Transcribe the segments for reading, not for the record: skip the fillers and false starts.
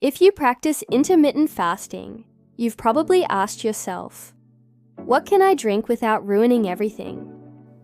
If you practice intermittent fasting, you've probably asked yourself, what can I drink without ruining everything?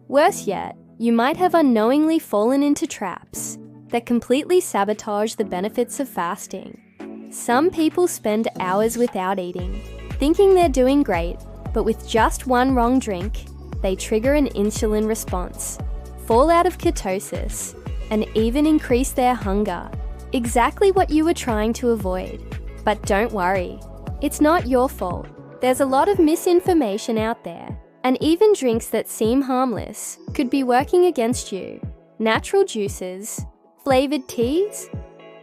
Worse yet, you might have unknowingly fallen into traps that completely sabotage the benefits of fasting. Some people spend hours without eating, thinking they're doing great, but with just one wrong drink, they trigger an insulin response, fall out of ketosis, and even increase their hunger. Exactly what you were trying to avoid. But don't worry, it's not your fault. There's a lot of misinformation out there, and even drinks that seem harmless could be working against you. Natural juices, flavored teas,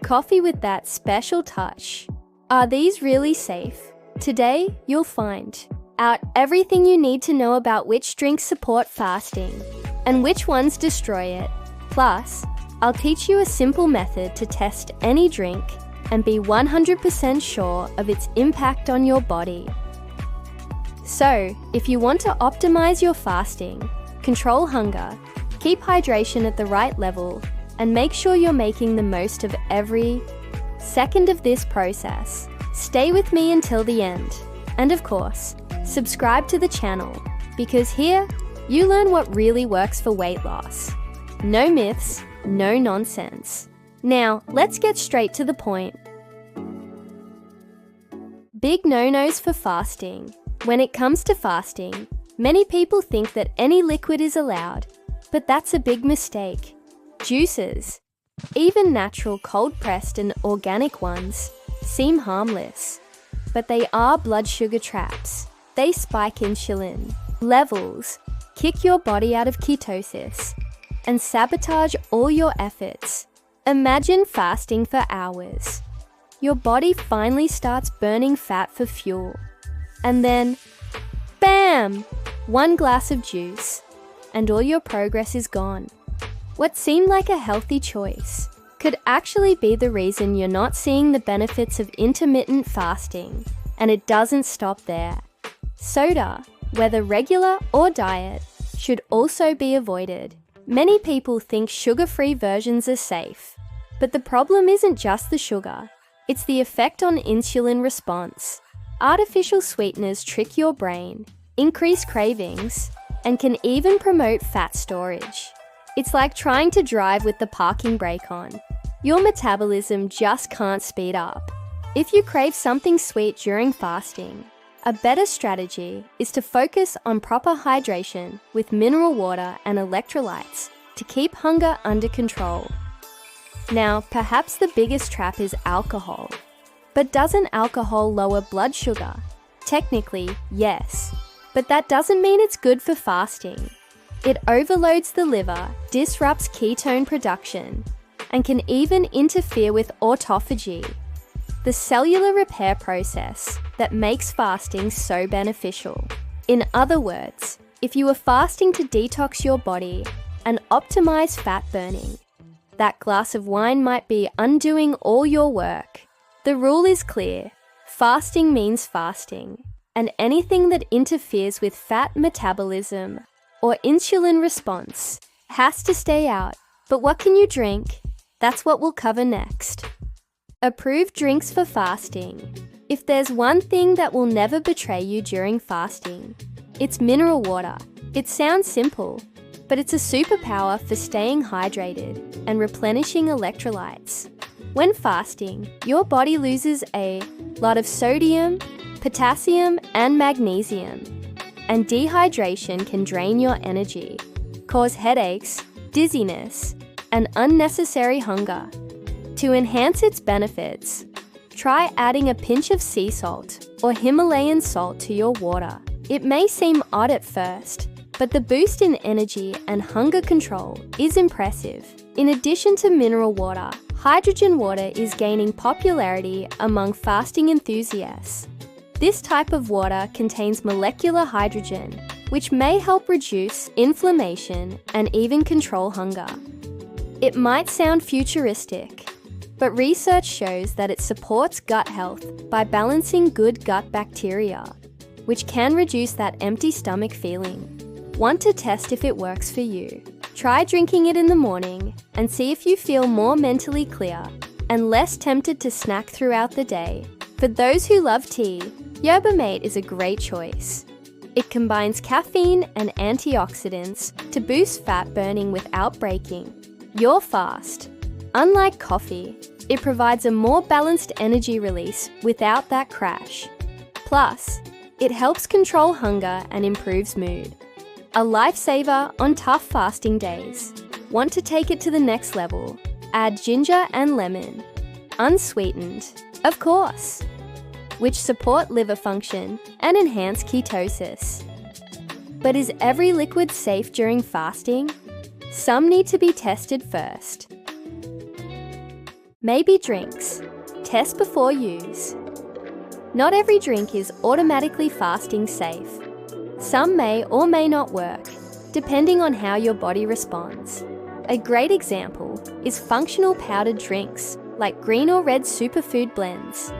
coffee with that special touch. Are these really safe? Today, you'll find out everything you need to know about which drinks support fasting and which ones destroy it. Plus, I'll teach you a simple method to test any drink and be 100% sure of its impact on your body. So, if you want to optimize your fasting, control hunger, keep hydration at the right level, and make sure you're making the most of every second of this process, stay with me until the end. And of course, subscribe to the channel, because here, you learn what really works for weight loss. No myths, no nonsense. Now, let's get straight to the point. Big no-nos for fasting. When it comes to fasting, many people think that any liquid is allowed, but that's a big mistake. Juices, even natural cold-pressed and organic ones, seem harmless, but they are blood sugar traps. They spike insulin levels, kick your body out of ketosis, and sabotage all your efforts. Imagine fasting for hours. Your body finally starts burning fat for fuel. And then, bam! One glass of juice, and all your progress is gone. What seemed like a healthy choice could actually be the reason you're not seeing the benefits of intermittent fasting. And it doesn't stop there. Soda, whether regular or diet, should also be avoided. Many people think sugar-free versions are safe, but the problem isn't just the sugar, it's the effect on insulin response. Artificial sweeteners trick your brain, increase cravings, and can even promote fat storage. It's like trying to drive with the parking brake on. Your metabolism just can't speed up. If you crave something sweet during fasting, a better strategy is to focus on proper hydration with mineral water and electrolytes to keep hunger under control. Now, perhaps the biggest trap is alcohol. But doesn't alcohol lower blood sugar? Technically, yes. But that doesn't mean it's good for fasting. It overloads the liver, disrupts ketone production, and can even interfere with autophagy, the cellular repair process that makes fasting so beneficial. In other words, if you are fasting to detox your body and optimize fat burning, that glass of wine might be undoing all your work. The rule is clear. Fasting means fasting, and anything that interferes with fat metabolism or insulin response has to stay out. But what can you drink? That's what we'll cover next. Approved drinks for fasting. If there's one thing that will never betray you during fasting, it's mineral water. It sounds simple, but it's a superpower for staying hydrated and replenishing electrolytes. When fasting, your body loses a lot of sodium, potassium, and magnesium, and dehydration can drain your energy, cause headaches, dizziness, and unnecessary hunger. To enhance its benefits, try adding a pinch of sea salt or Himalayan salt to your water. It may seem odd at first, but the boost in energy and hunger control is impressive. In addition to mineral water, hydrogen water is gaining popularity among fasting enthusiasts. This type of water contains molecular hydrogen, which may help reduce inflammation and even control hunger. It might sound futuristic, but research shows that it supports gut health by balancing good gut bacteria, which can reduce that empty stomach feeling. Want to test if it works for you? Try drinking it in the morning and see if you feel more mentally clear and less tempted to snack throughout the day. For those who love tea, Yerba Mate is a great choice. It combines caffeine and antioxidants to boost fat burning without breaking your fast. Unlike coffee, it provides a more balanced energy release without that crash. Plus, it helps control hunger and improves mood. A lifesaver on tough fasting days. Want to take it to the next level? Add ginger and lemon, unsweetened, of course, which support liver function and enhance ketosis. But is every liquid safe during fasting? Some need to be tested first. Maybe drinks. Test before use. Not every drink is automatically fasting safe. Some may or may not work, depending on how your body responds. A great example is functional powdered drinks like green or red superfood blends.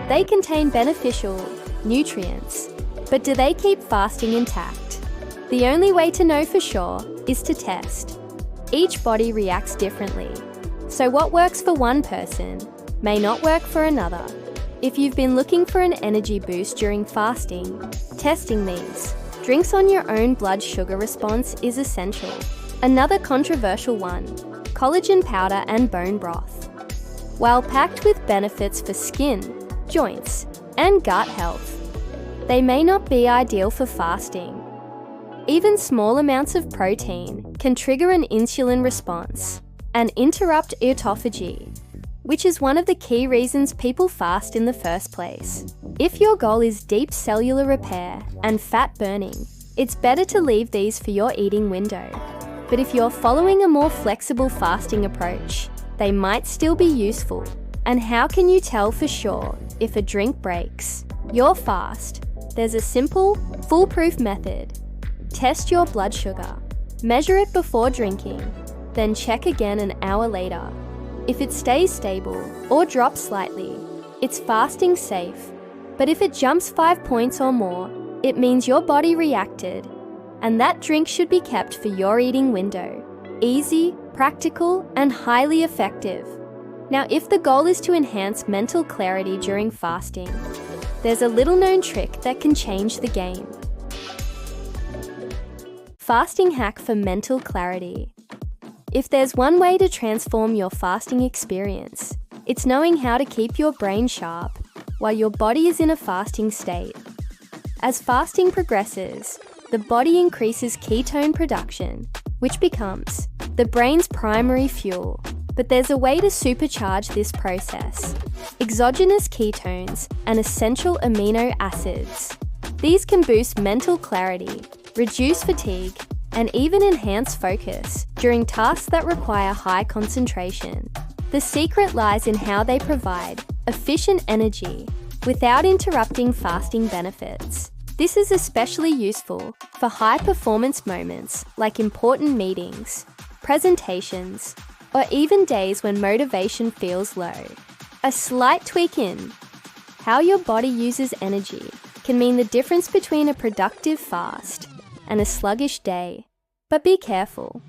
They contain beneficial nutrients, but do they keep fasting intact? The only way to know for sure is to test. Each body reacts differently, so what works for one person may not work for another. If you've been looking for an energy boost during fasting, testing these drinks on your own blood sugar response is essential. Another controversial one, collagen powder and bone broth. While packed with benefits for skin, joints, and gut health, they may not be ideal for fasting. Even small amounts of protein can trigger an insulin response and interrupt autophagy, which is one of the key reasons people fast in the first place. If your goal is deep cellular repair and fat burning, it's better to leave these for your eating window. But if you're following a more flexible fasting approach, they might still be useful. And how can you tell for sure if a drink breaks your fast? There's a simple, foolproof method. Test your blood sugar. Measure it before drinking, then check again an hour later. If it stays stable or drops slightly, it's fasting safe. But if it jumps 5 points or more, it means your body reacted, and that drink should be kept for your eating window. Easy, practical, and highly effective. Now, if the goal is to enhance mental clarity during fasting, there's a little-known trick that can change the game. Fasting hack for mental clarity. If there's one way to transform your fasting experience, it's knowing how to keep your brain sharp while your body is in a fasting state. As fasting progresses, the body increases ketone production, which becomes the brain's primary fuel. But there's a way to supercharge this process. Exogenous ketones and essential amino acids. These can boost mental clarity, reduce fatigue, and even enhance focus during tasks that require high concentration. The secret lies in how they provide efficient energy without interrupting fasting benefits. This is especially useful for high-performance moments like important meetings, presentations, or even days when motivation feels low. A slight tweak in how your body uses energy can mean the difference between a productive fast and a sluggish day. But be careful.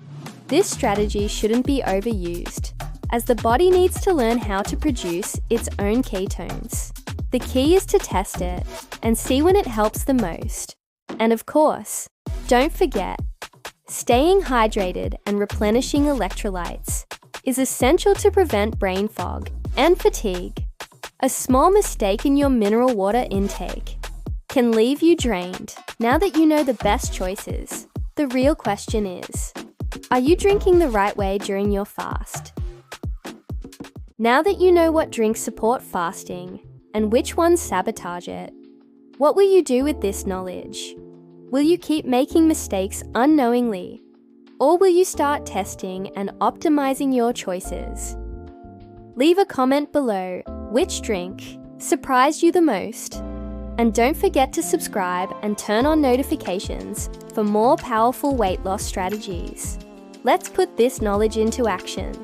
This strategy shouldn't be overused, as the body needs to learn how to produce its own ketones. The key is to test it and see when it helps the most. And of course, don't forget, staying hydrated and replenishing electrolytes is essential to prevent brain fog and fatigue. A small mistake in your mineral water intake can leave you drained. Now that you know the best choices, the real question is, are you drinking the right way during your fast? Now that you know what drinks support fasting and which ones sabotage it, what will you do with this knowledge? Will you keep making mistakes unknowingly? Or will you start testing and optimizing your choices? Leave a comment below which drink surprised you the most. And don't forget to subscribe and turn on notifications for more powerful weight loss strategies. Let's put this knowledge into action.